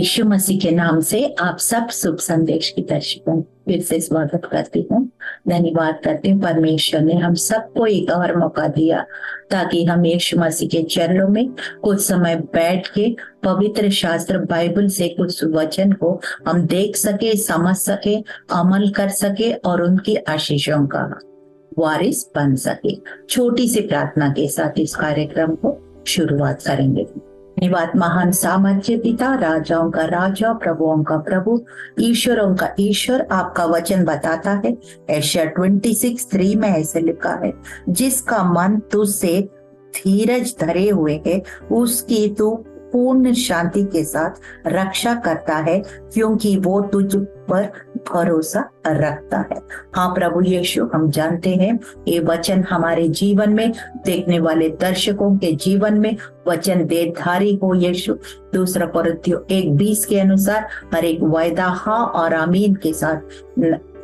यीशु मसीह के नाम से आप सब शुभ संदेश की दर्शकों फिर से स्वागत करती हूँ। धन्यवाद करती हूँ, परमेश्वर ने हम सबको एक और मौका दिया ताकि हम यीशु मसीह के चरणों में कुछ समय बैठ के पवित्र शास्त्र बाइबल से कुछ वचन को हम देख सके, समझ सके, अमल कर सके और उनकी आशीषों का वारिस बन सके। छोटी सी प्रार्थना के साथ इस कार्यक्रम को शुरुआत करेंगे। धन्यवाद महान सामर्थ्य पिता, राजाओं का राजा, प्रभुओं का प्रभु, ईश्वरों का ईश्वर, आपका वचन बताता है यशायाह 26:3 में ऐसे लिखा है, जिसका मन तुझसे धीरज धरे हुए है उसकी तू पूर्ण शांति के साथ रक्षा करता है, क्योंकि वो तुझ पर भरोसा रखता है। हाँ प्रभु यीशु, हम जानते हैं ये वचन हमारे जीवन में, देखने वाले दर्शकों के जीवन में वचन देधारी हो यीशु। 2 कोरिन्थियों 1:20 के अनुसार हर एक वायदा हाँ और आमीन के साथ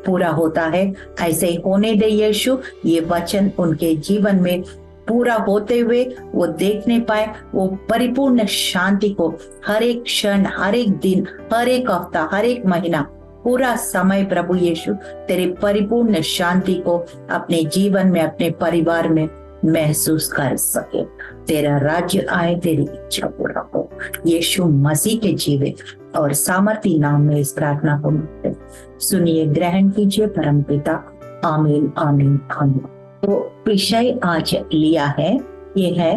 पूरा होता है। ऐसे होने दे यीशु, ये वचन उनके जीवन में पूरा होते हुए वो देखने पाए, वो परिपूर्ण शांति को हर एक क्षण, हर एक दिन, हर एक हफ्ता, हर एक महीना, पूरा समय प्रभु यीशु तेरे परिपूर्ण शांति को अपने जीवन में, अपने परिवार में महसूस कर सके। तेरा राज्य आए, तेरी इच्छा पूरा हो। यीशु मसीह के जीवित और सामर्थी नाम में इस प्रार्थना को मांगते सुनिए, ग्रहण कीजिए परम पिता। आमीन आमीन आमीन। तो विषय आज लिया है, ये है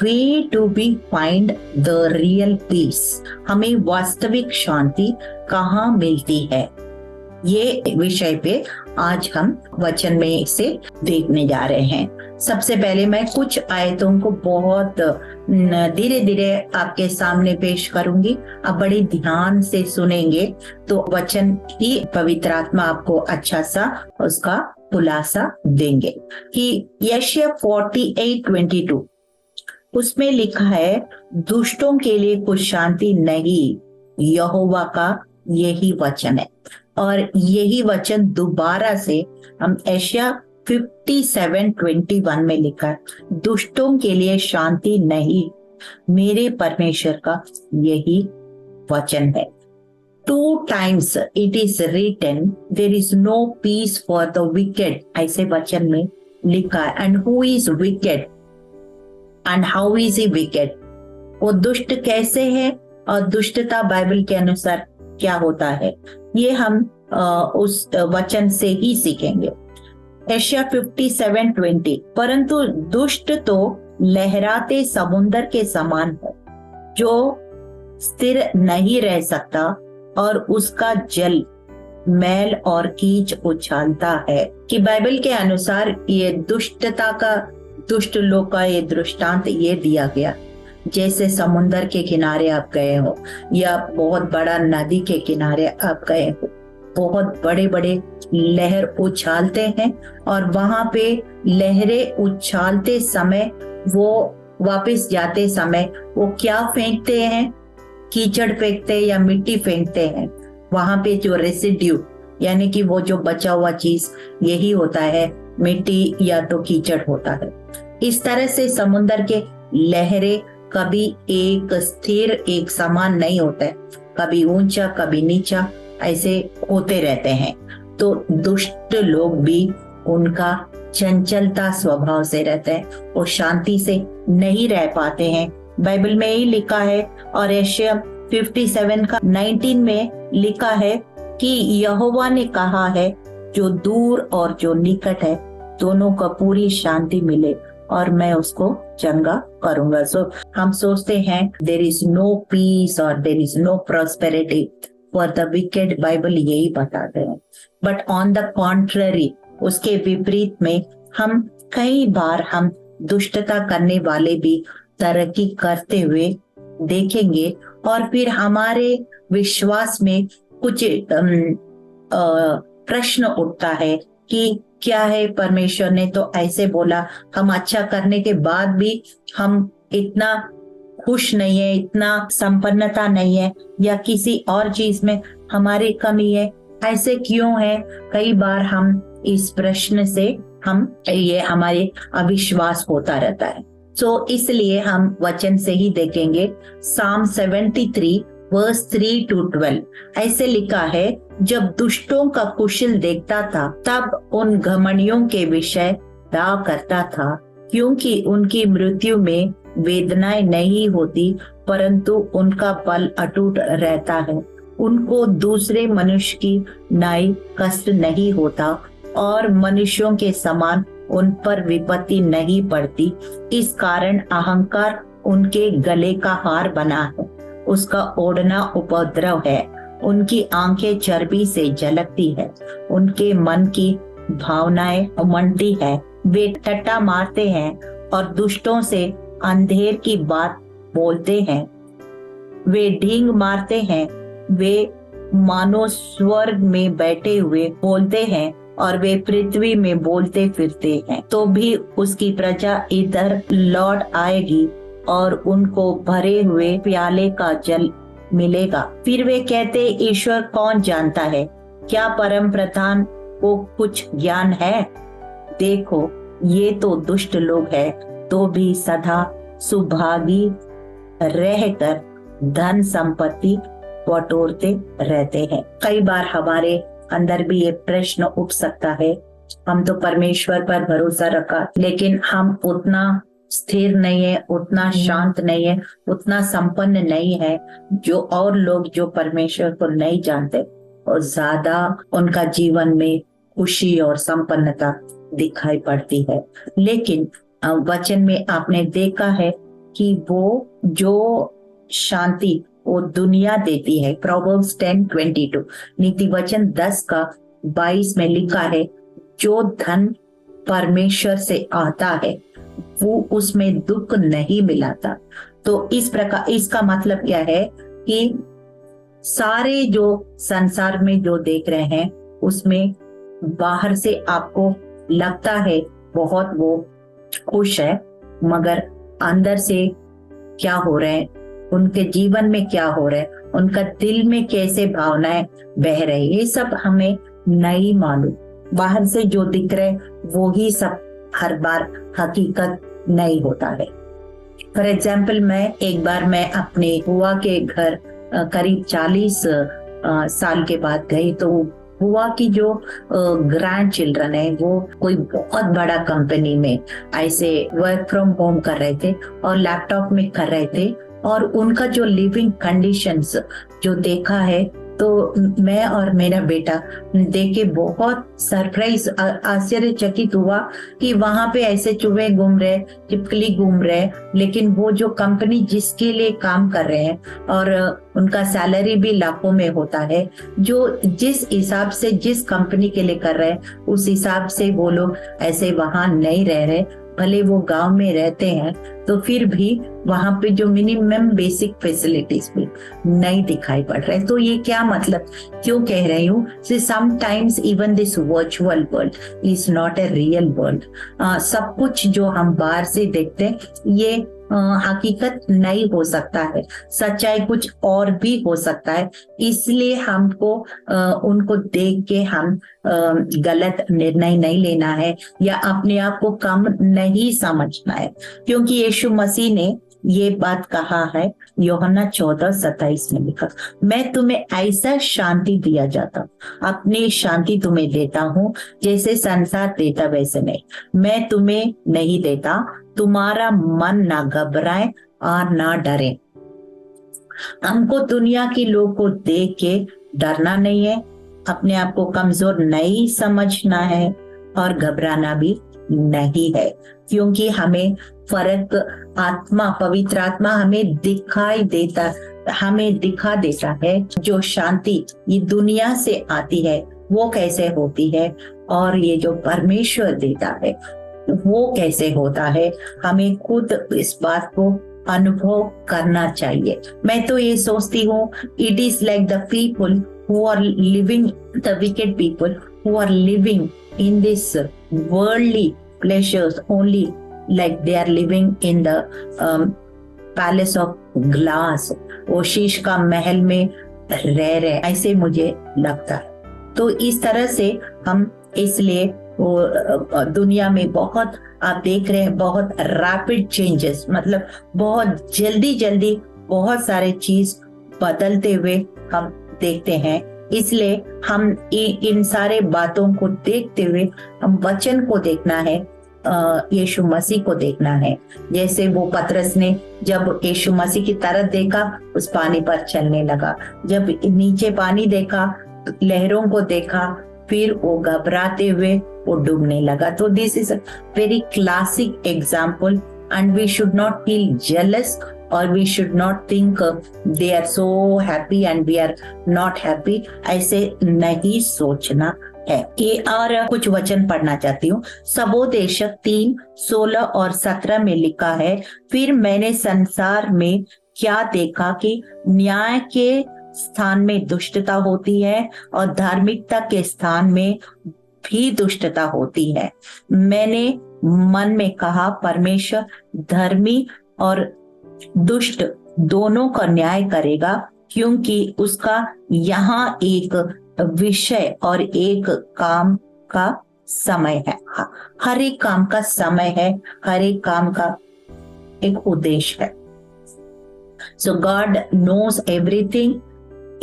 way to be find the real peace. हमें वास्तविक शांति कहाँ मिलती है, ये विषय पे आज हम वचन में से देखने जा रहे हैं। सबसे पहले मैं कुछ आयतों को बहुत धीरे धीरे आपके सामने पेश करूंगी। आप बड़े ध्यान से सुनेंगे तो वचन की पवित्र आत्मा आपको अच्छा सा उसका खुलासा देंगे। कि यशायाह 48:22 उसमें लिखा है, दुष्टों के लिए कुछ शांति नहीं, यहोवा का यही वचन है। और यही वचन दोबारा से हम यशायाह 57:21 में लिखा है, दुष्टों के लिए शांति नहीं, मेरे परमेश्वर का यही वचन है। 2 times it is written, there is no peace for the wicked, ऐसे वचन में लिखा है। And who is wicked? And how is he wicked? वो दुष्ट कैसे है और दुष्टता बाइबल के अनुसार क्या होता है, ये हम उस वचन से ही सीखेंगे। यशायाह 57:20 परंतु दुष्ट तो लहराते समुद्र के समान है, जो स्थिर नहीं रह सकता और उसका जल मैल और कीच उछालता है। कि बाइबल के अनुसार ये दुष्टता का, दुष्ट लोग का ये दृष्टांत ये दिया गया, जैसे समुद्र के किनारे आप गए हो या बहुत बड़ा नदी के किनारे आप गए हो, बहुत बड़े बड़े लहर उछालते हैं और वहां पे लहरें उछालते समय, वो वापस जाते समय वो क्या फेंकते हैं, कीचड़ फेंकते हैं या मिट्टी फेंकते हैं। वहां पे जो रेसिड्यू यानी कि वो जो बचा हुआ चीज यही होता है, मिट्टी या तो कीचड़ होता है। इस तरह से समुद्र के लहरें कभी एक स्थिर, एक समान नहीं होता है, कभी ऊंचा कभी नीचा, ऐसे होते रहते हैं। तो दुष्ट लोग भी उनका चंचलता स्वभाव से रहते हैं, वो शांति से नहीं रह पाते हैं। बाइबल में ही लिखा है और यशायाह 57:19 में लिखा है कि यहोवा ने कहा है, जो दूर और जो निकट है दोनों को पूरी शांति मिले और मैं उसको चंगा करूंगा। सो हम सोचते हैं देयर इज नो पीस और there is no prosperity for the wicked, Bible यही बताते हैं। बट ऑन द कॉन्ट्ररी, उसके विपरीत में हम कई बार हम दुष्टता करने वाले भी तरक्की करते हुए देखेंगे और फिर हमारे विश्वास में कुछ प्रश्न उठता है कि क्या है, परमेश्वर ने तो ऐसे बोला, हम अच्छा करने के बाद भी हम इतना खुश नहीं है, इतना संपन्नता नहीं है, या किसी और चीज में हमारी कमी है, ऐसे क्यों है? कई बार हम इस प्रश्न से ये हमारे अविश्वास होता रहता है। इसलिए हम वचन से ही देखेंगे। Psalm 73 वर्स 3 to 12 ऐसे लिखा है, जब दुष्टों का कुशल देखता था तब उन घमंडियों के विषय दाव करता था, क्योंकि उनकी मृत्यु में वेदनाएं नहीं होती, परंतु उनका बल अटूट रहता है। उनको दूसरे मनुष्य की नाई कष्ट नहीं होता और मनुष्यों के समान उन पर विपत्ति नहीं पड़ती। इस कारण अहंकार उनके गले का हार बना है, उसका ओढ़ना उपद्रव है। उनकी आंखें चर्बी से झलकती है, उनके मन की भावनाएं उमड़ती है। वे टट्टा मारते हैं और दुष्टों से अंधेर की बात बोलते हैं। वे ढींग मारते हैं, वे मानो स्वर्ग में बैठे हुए बोलते हैं और वे पृथ्वी में बोलते फिरते हैं। तो भी उसकी प्रजा इधर लौट आएगी और उनको भरे हुए प्याले का जल मिलेगा। फिर वे कहते, ईश्वर कौन जानता है? क्या परम प्रधान को कुछ ज्ञान है? देखो, ये तो दुष्ट लोग हैं, तो भी सदा सुभागी रहकर धन संपत्ति बटोरते रहते हैं। कई बार हमारे अंदर भी ये प्रश्न उठ सकता है, हम तो परमेश्वर पर भरोसा रखा, लेकिन हम उतना स्थिर नहीं है, उतना शांत नहीं है, उतना संपन्न नहीं है जो और लोग जो परमेश्वर को नहीं जानते और ज्यादा उनका जीवन में खुशी और संपन्नता दिखाई पड़ती है। लेकिन वचन में आपने देखा है कि वो जो शांति वो दुनिया देती है। प्रोवर्ब्स 10:22 नीति वचन 10:22 में लिखा है, जो धन परमेश्वर से आता है वो उसमें दुख नहीं मिलाता। तो इस प्रकार इसका मतलब क्या है कि सारे जो संसार में जो देख रहे हैं उसमें बाहर से आपको लगता है बहुत वो खुश है, मगर अंदर से क्या हो रहा है, उनके जीवन में क्या हो रहा है, उनका दिल में कैसे भावनाएं बह रही, ये सब हमें नहीं मालूम। बाहर से जो दिख रहे वो ही सब हर बार हकीकत नहीं होता है। फॉर एग्जाम्पल, मैं अपने बुआ के घर करीब 40 साल के बाद गई, तो बुआ की जो ग्रैंड चिल्ड्रन है वो कोई बहुत बड़ा कंपनी में ऐसे वर्क फ्रॉम होम कर रहे थे और लैपटॉप में कर रहे थे, और उनका जो लिविंग कंडीशंस जो देखा है तो मैं और मेरा बेटा देख के बहुत सरप्राइज आश्चर्यचकित हुआ कि वहां पे ऐसे चूहे घूम रहे, छिपकली घूम रहे, लेकिन वो जो कंपनी जिसके लिए काम कर रहे हैं और उनका सैलरी भी लाखों में होता है, जो जिस हिसाब से जिस कंपनी के लिए कर रहे हैं उस हिसाब से वो लोग ऐसे वहां नहीं रह रहे। भले वो गांव में रहते हैं तो फिर भी वहां पे जो मिनिमम बेसिक फैसिलिटीज भी नहीं दिखाई पड़ रहे। तो ये क्या मतलब क्यों कह रही हूँ, sometimes even this virtual world is not a real world. सब कुछ जो हम बाहर से देखते हैं ये हकीकत नहीं हो सकता है, सच्चाई कुछ और भी हो सकता है। इसलिए हमको उनको देख के हम गलत निर्णय नहीं लेना है या अपने आप को कम नहीं समझना है, क्योंकि यीशु मसीह ने ये बात कहा है। यूहन्ना 14:27 में लिखा, मैं तुम्हें ऐसा शांति दिया जाता, अपनी शांति तुम्हें देता हूँ, जैसे संसार देता वैसे नहीं। मैं तुम्हें नहीं देता, तुम्हारा मन ना घबराए और ना डरे। हमको दुनिया के लोग को देख के डरना नहीं है, अपने आप को कमजोर नहीं समझना है और घबराना भी नहीं है, क्योंकि हमें फर्क आत्मा, पवित्र आत्मा हमें दिखा देता है। जो शांति ये दुनिया से आती है वो कैसे होती है और ये जो परमेश्वर देता है वो कैसे होता है, हमें खुद इस बात को अनुभव करना चाहिए। मैं तो ये सोचती हूँ, it is like the people who are living, the wicked people who are living in this worldly pleasures only, like they are living in the palace of glass, वो शीश का महल में रह रहे, ऐसे मुझे लगता है। तो इस तरह से हम इसलिए वो दुनिया में बहुत आप देख रहे हैं, बहुत रैपिड चेंजेस, मतलब बहुत जल्दी बहुत सारे चीज बदलते हुए हम देखते हैं। इसलिए हम इन सारे बातों को देखते हुए हम वचन को देखना है, यीशु मसीह को देखना है। जैसे वो पतरस ने जब यीशु मसीह की तरफ देखा, उस पानी पर चलने लगा। जब नीचे पानी देखा, लहरों को देखा, फिर वो घबराते हुए वो डूबने लगा। तो this is a very classic example and we should not feel jealous और we should not think they are so happy and we are not happy. ऐसे नहीं सोचना है। ये और कुछ वचन पढ़ना चाहती हूँ। सबोदेशक 3:16 और 17 में लिखा है, फिर मैंने संसार में क्या देखा कि न्याय के स्थान में दुष्टता होती है और धार्मिकता के स्थान में भी दुष्टता होती है। मैंने मन में कहा, परमेश्वर धर्मी और दुष्ट दोनों का न्याय करेगा, क्योंकि उसका यहाँ एक विषय और एक काम का समय है। हर एक काम का समय है, हर एक काम का एक उद्देश्य है। So God knows everything.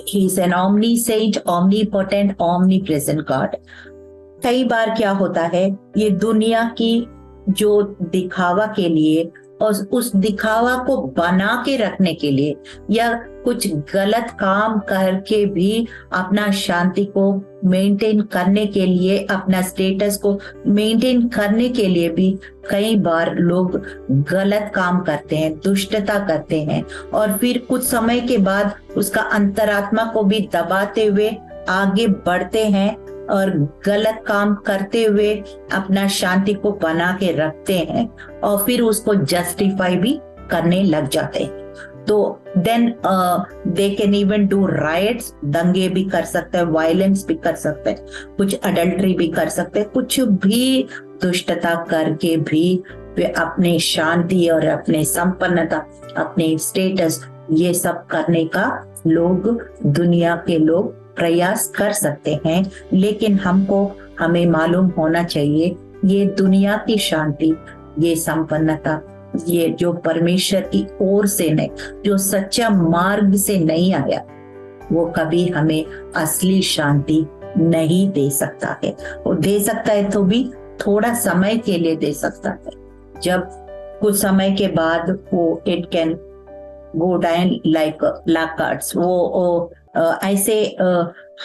He is an omniscient, omnipotent, omnipresent God. कई बार क्या होता है, ये दुनिया की जो दिखावा के लिए और उस दिखावा को बना के रखने के लिए या कुछ गलत काम करके भी अपना शांति को मेंटेन करने के लिए, अपना स्टेटस को मेंटेन करने के लिए भी कई बार लोग गलत काम करते हैं, दुष्टता करते हैं और फिर कुछ समय के बाद उसका अंतरात्मा को भी दबाते हुए आगे बढ़ते हैं और गलत काम करते हुए अपना शांति को बना के रखते हैं और फिर उसको जस्टिफाई भी करने लग जाते हैं। तो then they can even do riots, दंगे भी कर सकते हैं, वायलेंस भी कर सकते हैं, कुछ अडल्ट्री भी कर सकते हैं, कुछ भी दुष्टता करके भी वे अपने शांति और अपने संपन्नता, अपने स्टेटस, ये सब करने का लोग, दुनिया के लोग प्रयास कर सकते हैं। लेकिन हमें मालूम होना चाहिए, ये दुनिया की शांति, ये संपन्नता, ये जो परमेश्वर की ओर से नहीं, जो सच्चा मार्ग से नहीं आया, वो कभी हमें असली शांति नहीं दे सकता है। वो दे सकता है तो भी थोड़ा समय के लिए दे सकता है। जब कुछ समय के बाद वो it can go down like लैकर्ड्स, वो ऐसे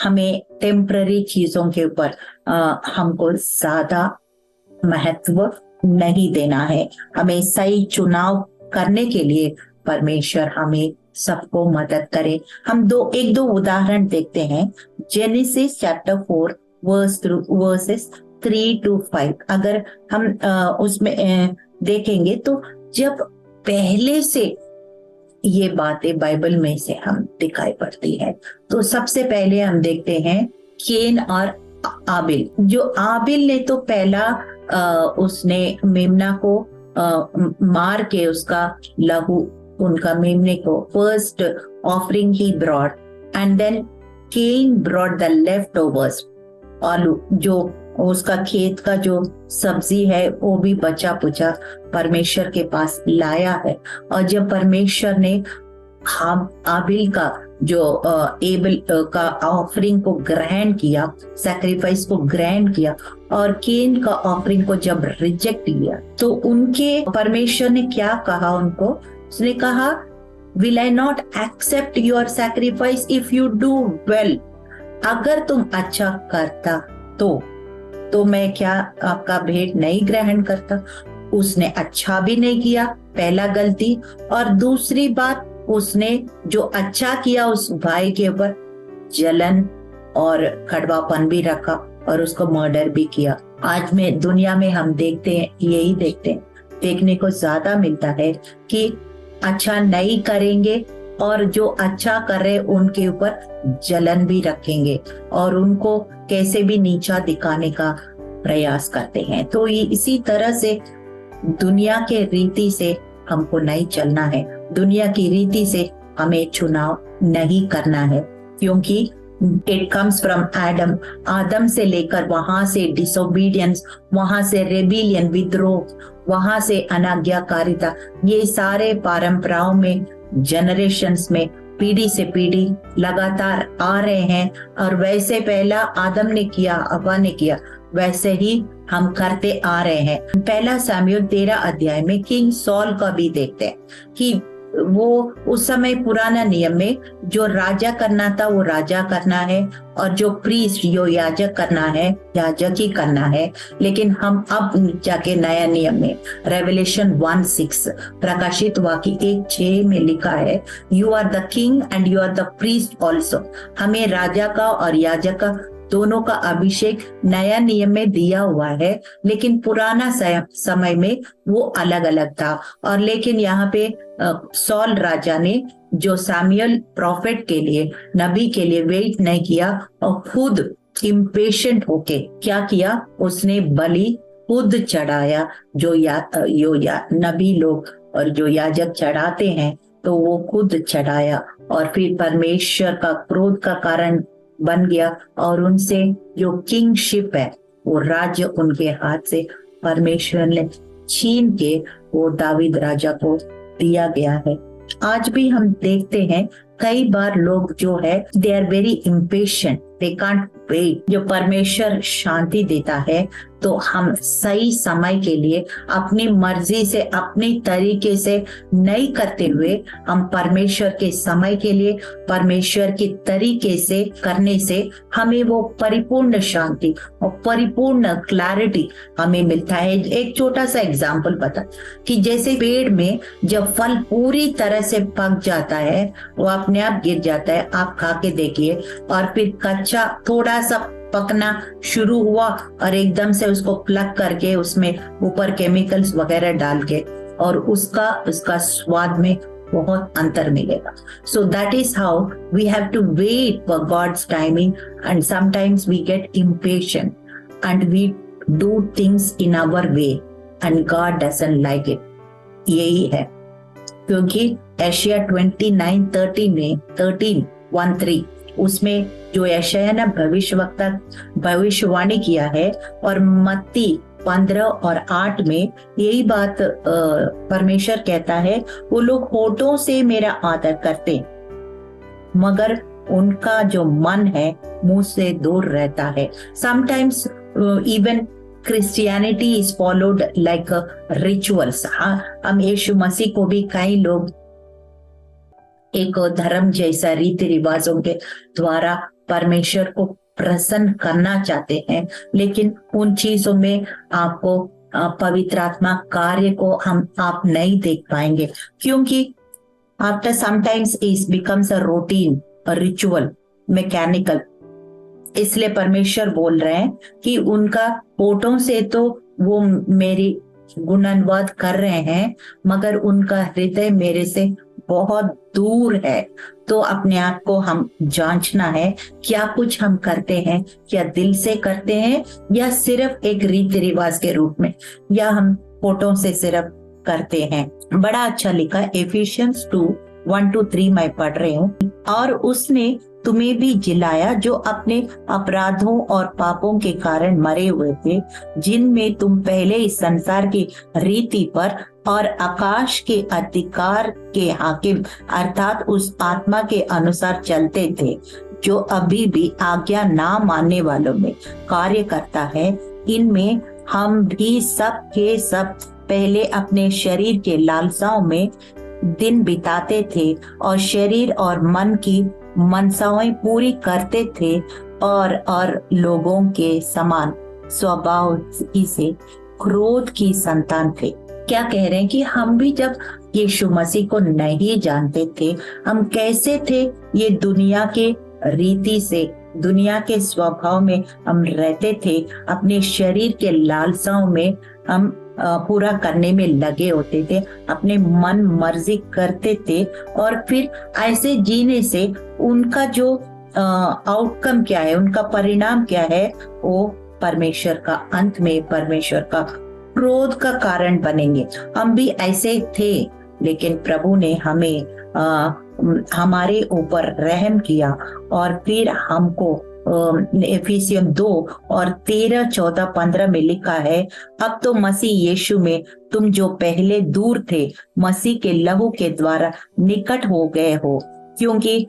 हमें टेम्पररी चीजों के ऊपर हमको ज्यादा महत्व नहीं देना है। हमें सही चुनाव करने के लिए परमेश्वर हमें सबको मदद करे। हम एक दो उदाहरण देखते हैं। जेनेसिस चैप्टर 4 वर्सेस 3 to 5 अगर हम उसमें देखेंगे तो जब पहले से ये बातें बाइबल में से हम दिखाई पड़ती है, तो सबसे पहले हम देखते हैं केन और आबिल। जो आबिल ने तो पहला उसने मेमना को मार के उसका लहू, उनका मेमने को फर्स्ट ऑफरिंग ही brought and then Cain brought the leftovers, और जो उसका खेत का जो सब्जी है वो भी बचा पुचा परमेश्वर के पास लाया है। और जब परमेश्वर ने आबिल का जो एबल का ऑफरिंग को ग्रहण किया, सैक्रिफाइस को ग्रहण किया, और केन का ऑफरिंग को जब रिजेक्ट किया, तो उनके परमेश्वर ने क्या कहा उनको? उसने कहा, will I not accept your sacrifice if you do well. अगर तुम अच्छा करता तो मैं क्या आपका भेंट नहीं ग्रहण करता? उसने अच्छा भी नहीं किया, पहला गलती। और दूसरी बात, उसने जो अच्छा किया उस भाई के ऊपर जलन और कड़वापन भी रखा और उसको मर्डर भी किया। आज में दुनिया में हम देखते हैं, यही देखने को ज्यादा मिलता है कि अच्छा नहीं करेंगे और जो अच्छा कर रहे उनके ऊपर जलन भी रखेंगे और उनको कैसे भी नीचा दिखाने का प्रयास करते हैं। तो ये इसी तरह से दुनिया के रीति से हमको नहीं चलना है। दुनिया की रीति से हमें चुनाव नहीं करना है, क्योंकि इट कम्स फ्रॉम एडम। आदम से लेकर वहां से डिसोबीडियंस, वहां से रेबिलियन, विद्रोह, वहां से अनाज्ञाकारिता, ये सारे परंपराओं में, जनरेशंस में पीढ़ी से पीढ़ी लगातार आ रहे हैं, और वैसे पहला आदम ने किया, हव्वा ने किया, वैसे ही हम करते आ रहे हैं। पहला सामुएल 13 अध्याय में किंग सॉल का भी देखते हैं कि वो उस समय पुराना नियम में जो राजा करना था वो राजा करना है, और जो प्रीस्ट जो याजक करना है याजक ही करना है। लेकिन हम अब जाके नया नियम में रेवलेशन 1:6 प्रकाशित वाक्य 1:6 में लिखा है, you are the king and you are the priest also. हमें राजा का और याजक का दोनों का अभिषेक नया नियम में दिया हुआ है, लेकिन पुराना समय में वो अलग अलग था। और लेकिन यहाँ पे सॉल राजा ने जो सामुएल प्रॉफिट के लिए, नबी के लिए वेट नहीं किया, और खुद इम्पेशेंट होके क्या किया, उसने बलि खुद चढ़ाया। जो नबी लोग और जो याजक चढ़ाते हैं तो वो खुद चढ़ाया, और फिर परमेश्वर का क्रोध का कारण बन गया, और उनसे जो किंगशिप है वो राज्य उनके हाथ से परमेश्वर ने छीन के वो दावीद राजा को दिया गया है। आज भी हम देखते हैं कई बार लोग जो है they are very impatient, they can't wait. जो परमेश्वर शांति देता है तो हम सही समय के लिए अपनी मर्जी से अपने तरीके से नहीं करते हुए हम परमेश्वर के समय के लिए परमेश्वर के तरीके से करने से हमें वो परिपूर्ण शांति और परिपूर्ण क्लैरिटी हमें मिलता है। एक छोटा सा एग्जाम्पल बता कि जैसे पेड़ में जब फल पूरी तरह से पक जाता है वो अपने आप गिर जाता है, आप खा के देखिए, और फिर कच्चा थोड़ा सा पकना शुरू हुआ और एकदम से उसको प्लग करके उसमें ऊपर केमिकल्स वगैरह डाल के, और उसका स्वाद में बहुत अंतर मिलेगा। So that is how we have to wait for God's timing, and sometimes we get impatient and we do things in our way and God doesn't like it. यही है क्योंकि एशिया 13:13 उसमें जो यशायाह ने भविष्यवाणी किया है, और मत्ती 15:8 में यही बात परमेश्वर कहता है, वो लोग होठों से मेरा आदर करते मगर उनका जो मन है मुंह से दूर रहता है। Sometimes even Christianity is followed like rituals. हम यीशु मसीह को भी कई लोग एक धर्म जैसा रीति रिवाजों के द्वारा परमेश्वर को प्रसन्न करना चाहते हैं, लेकिन उन चीजों में आपको पवित्र आत्मा कार्य को आप नहीं देख पाएंगे, क्योंकि after sometimes it becomes a routine, a ritual, mechanical. इसलिए परमेश्वर बोल रहे हैं कि उनका होठों से तो वो मेरी गुणानुवाद कर रहे हैं मगर उनका हृदय मेरे से बहुत दूर है। तो अपने आप को हम जांचना है, क्या कुछ हम करते हैं, क्या दिल से करते हैं या सिर्फ एक रीति रिवाज के रूप में, या हम होठों से सिर्फ करते हैं। बड़ा अच्छा लिखा एफिशियंस 2:1-3 मैं पढ़ रही हूँ। और उसने तुम्हें भी जिलाया जो अपने अपराधों और पापों के कारण मरे हुए थे, जिनमें तुम पहले इस संसार की रीति पर और आकाश के अधिकार के हाकिम अर्थात उस आत्मा के अनुसार चलते थे जो अभी भी आज्ञा ना मानने वालों में कार्य करता है। इनमें हम भी सब के सब पहले अपने शरीर के लालसाओं में दिन बिताते थे और शरीर और मन की मनसाएं पूरी करते थे और लोगों के समान स्वभाव से क्रोध की संतान थे। क्या कह रहे हैं कि हम भी जब यीशु मसीह को नहीं जानते थे, हम कैसे थे, ये दुनिया के रीति से, दुनिया के स्वभाव में हम रहते थे, अपने शरीर के लालसाओं में हम पूरा करने में लगे होते थे, अपने मन मर्जी करते थे, और फिर ऐसे जीने से उनका जो आउटकम क्या है, उनका परिणाम क्या है, वो परमेश्वर का अंत में परमेश्वर का क्रोध का कारण बनेंगे। हम भी ऐसे थे, लेकिन प्रभु ने हमें हमारे ऊपर रहम किया और फिर हमको एफिसियन 2:13-14-15 में लिखा है, अब तो मसीह यीशु में तुम जो पहले दूर थे मसीह के लहू के द्वारा निकट हो गए हो। क्योंकि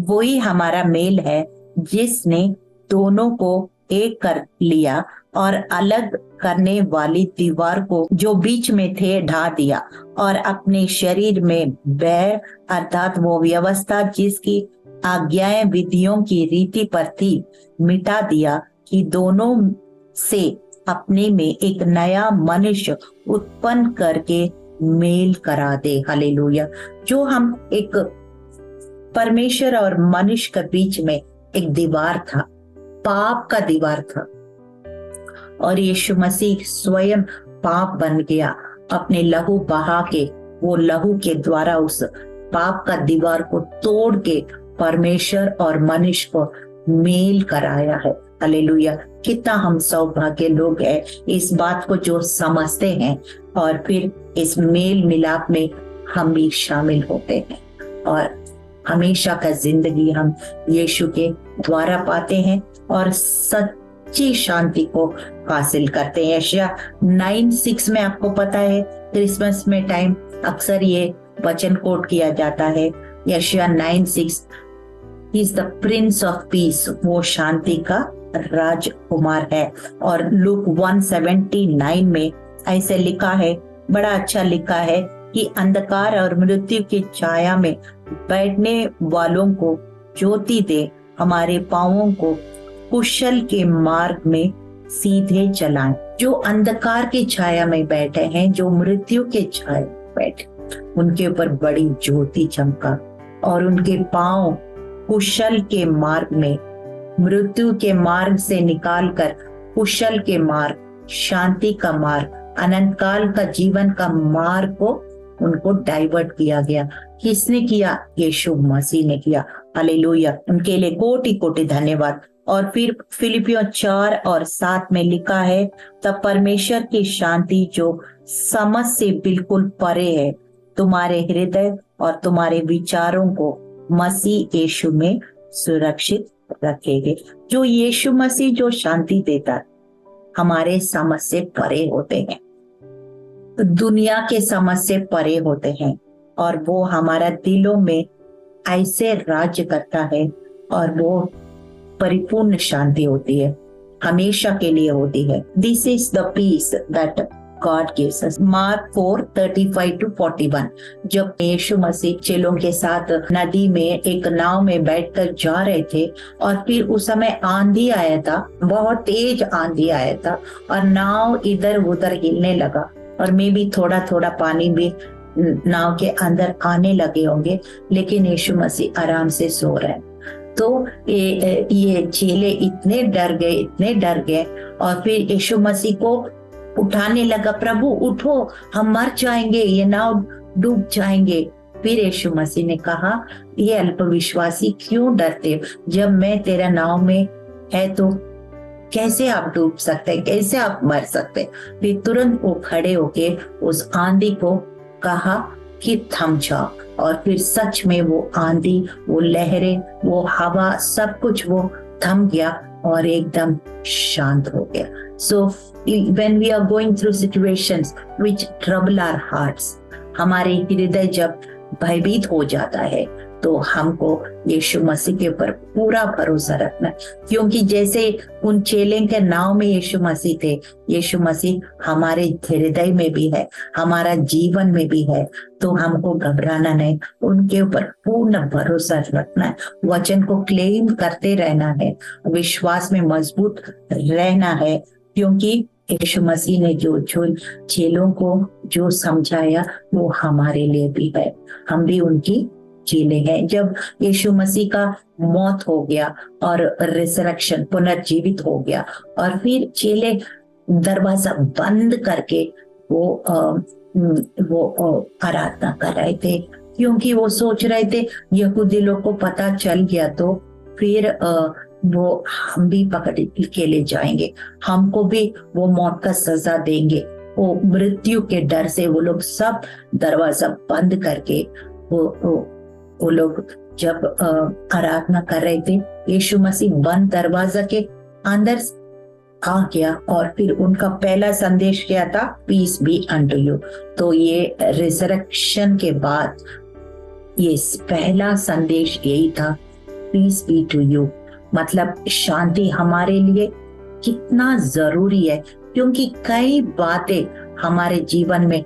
वही हमारा मेल है जिसने दोनों को एक कर लिया और अलग करने वाली दीवार को जो बीच में थे ढा दिया, और अपने शरीर में बैर अर्थात वो व्यवस्था जिसकी आज्ञाएं विधियों की रीति पर थी मिटा दिया, कि दोनों से अपने में एक नया मनुष्य उत्पन्न करके मेल करा दे। हालेलुया। जो हम एक परमेश्वर और मनुष्य के बीच में एक दीवार था, पाप का दीवार था, और यीशु मसीह स्वयं पाप बन गया, अपने लहू बहा के, वो लहू के द्वारा उस पाप का दीवार को तोड़ के परमेश्वर और मनुष्य को मेल कराया है। हालेलुया। कितना हम सौभाग्य लोग हैं इस बात को जो समझते हैं, और फिर इस मेल मिलाप में हम भी शामिल होते हैं, और हमेशा का जिंदगी हम यीशु के द्वारा पाते हैं और सच्ची शांति को हासिल करते हैं। यशायाह 9:6 में आपको पता है क्रिसमस में टाइम अक्सर ये वचन कोट किया जाता है। यशायाह 9:6, he is the Prince of peace, वो शांति का राजकुमार है। और लूक 1:79 में ऐसे लिखा है, बड़ा अच्छा लिखा है, कि अंधकार और मृत्यु की छाया में बैठने वालों को ज्योति दे, हमारे पांवों को कुशल के मार्ग में सीधे चलाएं। जो अंधकार की छाया में बैठे हैं, जो मृत्यु के छाया में बैठे, उनके ऊपर बड़ी ज्योति चमका, और उनके पांव कुशल के मार्ग में, मृत्यु के मार्ग से निकालकर कुशल के मार्ग, शांति का मार्ग, अनंत काल का जीवन का मार्ग को उनको डाइवर्ट किया गया। किसने किया? यीशु मसीह ने किया। हालेलुया। उनके लिए कोटि कोटि धन्यवाद। और फिर फिलिपियों 4:7 में लिखा है, तब परमेश्वर की शांति जो समझ से बिल्कुल परे है, तुम्हारे हृदय और तुम्हारे विचारों को मसीह यीशु में सुरक्षित रखेंगे। जो यीशु मसीह जो शांति देता है, हमारे समझ से परे होते हैं, दुनिया के समझ से परे होते हैं, और वो हमारा दिलों में ऐसे राज्य करता है, और वो परिपूर्ण शांति होती है, हमेशा के लिए होती है। This is the peace that God gives us. Mark 4:35-41, जब यीशु मसीह चेलों के साथ नदी में एक नाव में बैठकर जा रहे थे, और फिर उस समय आंधी आया था, बहुत तेज आंधी आया था, और नाव इधर उधर हिलने लगा, और मे भी थोड़ा थोड़ा पानी भी नाव के अंदर आने लगे होंगे, लेकिन यीशु मसीह आराम से सो रहे हैं। तो ये चेले इतने डर गए, और फिर यीशु मसीह को उठाने लगा, प्रभु उठो, हम मर जाएंगे, ये नाव डूब जाएंगे। फिर यीशु मसीह ने कहा, ये अल्पविश्वासी क्यों डरते हो? जब मैं तेरा नाव में है तो कैसे आप डूब सकते, कैसे आप मर सकते? फिर तुरंत वो खड़े होके उस आंधी को कहा कि थम जाओ, और फिर सच में वो आंधी, वो लहरें, वो हवा, सब कुछ वो थम गया और एकदम शांत हो गया। So when we are going through situations which trouble our hearts, हमारे हृदय जब भयभीत हो जाता है, तो हमको यीशु मसीह के ऊपर पूरा भरोसा रखना, क्योंकि जैसे उन चेले के नाव में यीशु मसीह थे, यीशु मसीह हमारे हृदय में भी है, हमारा जीवन में भी है। तो हमको घबराना नहीं, उनके ऊपर पूर्ण भरोसा रखना है, वचन को क्लेम करते रहना है, विश्वास में मजबूत रहना है, क्योंकि यीशु मसीह ने जो चेलों को जो समझाया वो हमारे लिए भी है, हम भी उनकी चेले हैं। जब यीशु मसीह का मौत हो गया और रिसरेक्शन, पुनर्जीवित हो गया, और फिर चेले दरवाजा बंद करके वो आराधना कर रहे थे, क्योंकि वो सोच रहे थे यहूदी लोग को पता चल गया तो फिर वो हम भी पकड़ के ले जाएंगे, हमको भी वो मौत का सजा देंगे। वो मृत्यु के डर से वो लोग सब दरवाजा बंद करके वो लोग जब आराधना कर रहे थे, यीशु मसीह बंद दरवाजा के अंदर आ गया, और फिर उनका पहला संदेश क्या था? Peace be unto you. तो ये रिजरेक्शन के बाद ये पहला संदेश यही था, पीस बी टू यू। मतलब शांति हमारे लिए कितना जरूरी है, क्योंकि कई बातें हमारे जीवन में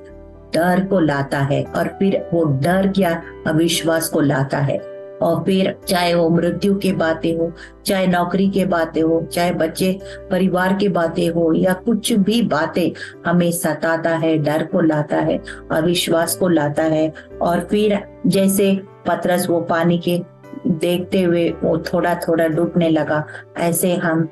डर को लाता है, और फिर वो डर क्या, अविश्वास को लाता है। और फिर चाहे वो मृत्यु की बातें हो, चाहे नौकरी के बातें हो, चाहे बच्चे परिवार की बातें हो, या कुछ भी बातें हमें सताता है, डर को लाता है, अविश्वास को लाता है। और फिर जैसे पतरस वो पानी के देखते हुए वो थोड़ा थोड़ा डूबने लगा, ऐसे हम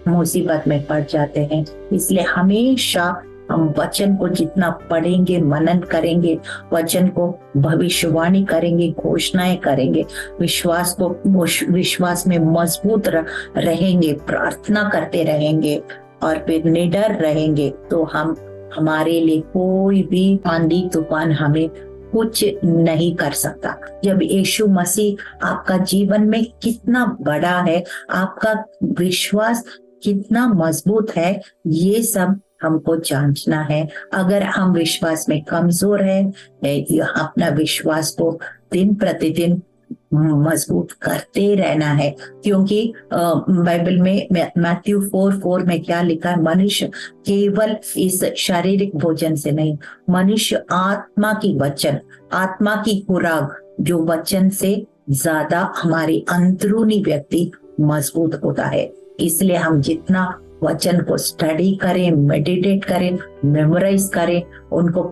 मुसीबत में पड़ जाते हैं। इसलिए हमेशा हम वचन को जितना पढ़ेंगे, मनन करेंगे, वचन को भविष्यवाणी करेंगे, घोषणाएं करेंगे, विश्वास में मजबूत रहेंगे, प्रार्थना करते रहेंगे, और फिर निडर रहेंगे, तो हम हमारे लिए कोई भी आंधी तूफान हमें कुछ नहीं कर सकता। जब यीशु मसीह आपका जीवन में कितना बड़ा है, आपका विश्वास कितना मजबूत है, ये सब हमको जांचना है। अगर हम विश्वास में कमजोर है, अपना विश्वास को दिन प्रतिदिन मजबूत करते रहना है। क्योंकि बाइबल में मैथ्यू 4:4 में क्या लिखा है, मनुष्य केवल इस शारीरिक भोजन से नहीं, मनुष्य आत्मा की वचन, आत्मा की खुराक, जो वचन से ज्यादा हमारी अंदरूनी व्यक्ति मजबूत होता है। इसलिए हम जितना वचन को स्टडी करें, मेडिटेट करें, मेमोराइज करें, उनको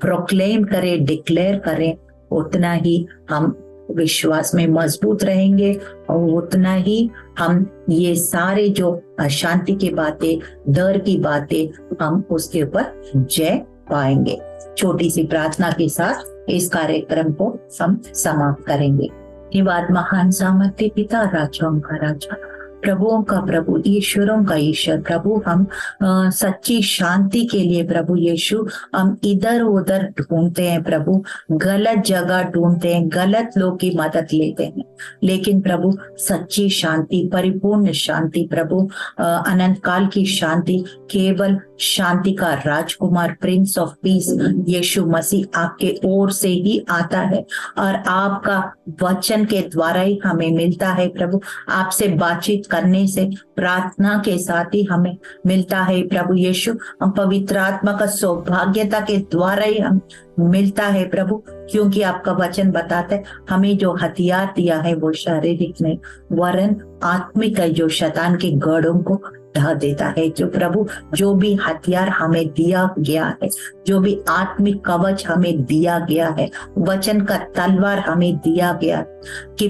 प्रोक्लेम करें, डिक्लेयर करें, उतना ही हम विश्वास में मजबूत रहेंगे, और उतना ही हम ये सारे जो अशांति की बातें, डर की बातें, हम उसके ऊपर जय पाएंगे। छोटी सी प्रार्थना के साथ इस कार्यक्रम को हम समाप्त करेंगे। धन्यवाद महान सामर्थ्य पिता, राजाओं का राजा, प्रभुओं का प्रभु, ईश्वरों का ईश्वर, प्रभु हम सच्ची शांति के लिए प्रभु यीशु हम इधर उधर ढूंढते हैं प्रभु, गलत जगह ढूंढते हैं, गलत लोग की मदद लेते हैं, लेकिन प्रभु सच्ची शांति, परिपूर्ण शांति प्रभु, अनंत काल की शांति, केवल शांति का राजकुमार, प्रिंस ऑफ पीस यीशु मसीह आपके ओर से ही आता है, और आपका वचन के द्वारा ही हमें मिलता है प्रभु। आपसे बातचीत करने से, प्रार्थना के साथ ही हमें मिलता है प्रभु यीशु। हम पवित्र आत्मा का सौभाग्यता के द्वारा ही हम मिलता है प्रभु, क्योंकि आपका वचन बताता है हमें जो हथियार दिया है वो शारीरिक नहीं, वरन आत्मिक है, जो शैतान के गढ़ों को ढा देता है। जो प्रभु जो भी हथियार हमें दिया गया है, जो भी आत्मिक कवच हमें दिया गया है, वचन का तलवार हमें दिया गया है, कि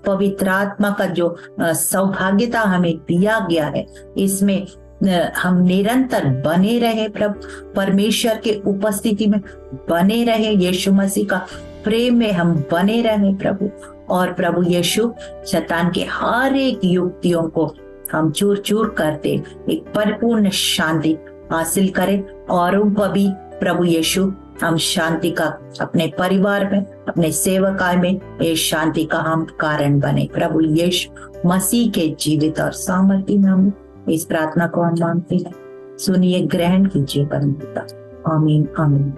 पवित्र आत्मा का जो सौभाग्यता हमें दिया गया है, इसमें हम निरंतर बने रहे प्रभु, परमेश्वर के उपस्थिति में बने रहे, यीशु मसीह का प्रेम में हम बने रहे प्रभु। और प्रभु यीशु शैतान के हर एक युक्तियों को हम चूर चूर करते एक परिपूर्ण शांति हासिल करें, और उनको भी प्रभु यीशु हम शांति का अपने परिवार में, अपने सेवकाय में ये शांति का हम कारण बने। प्रभु यीशु मसीह के जीवित और सामर्थ्य में हम इस प्रार्थना को हम मांगते हैं। सुनिए, ग्रहण कीजिए परम पिता। आमीन आमीन।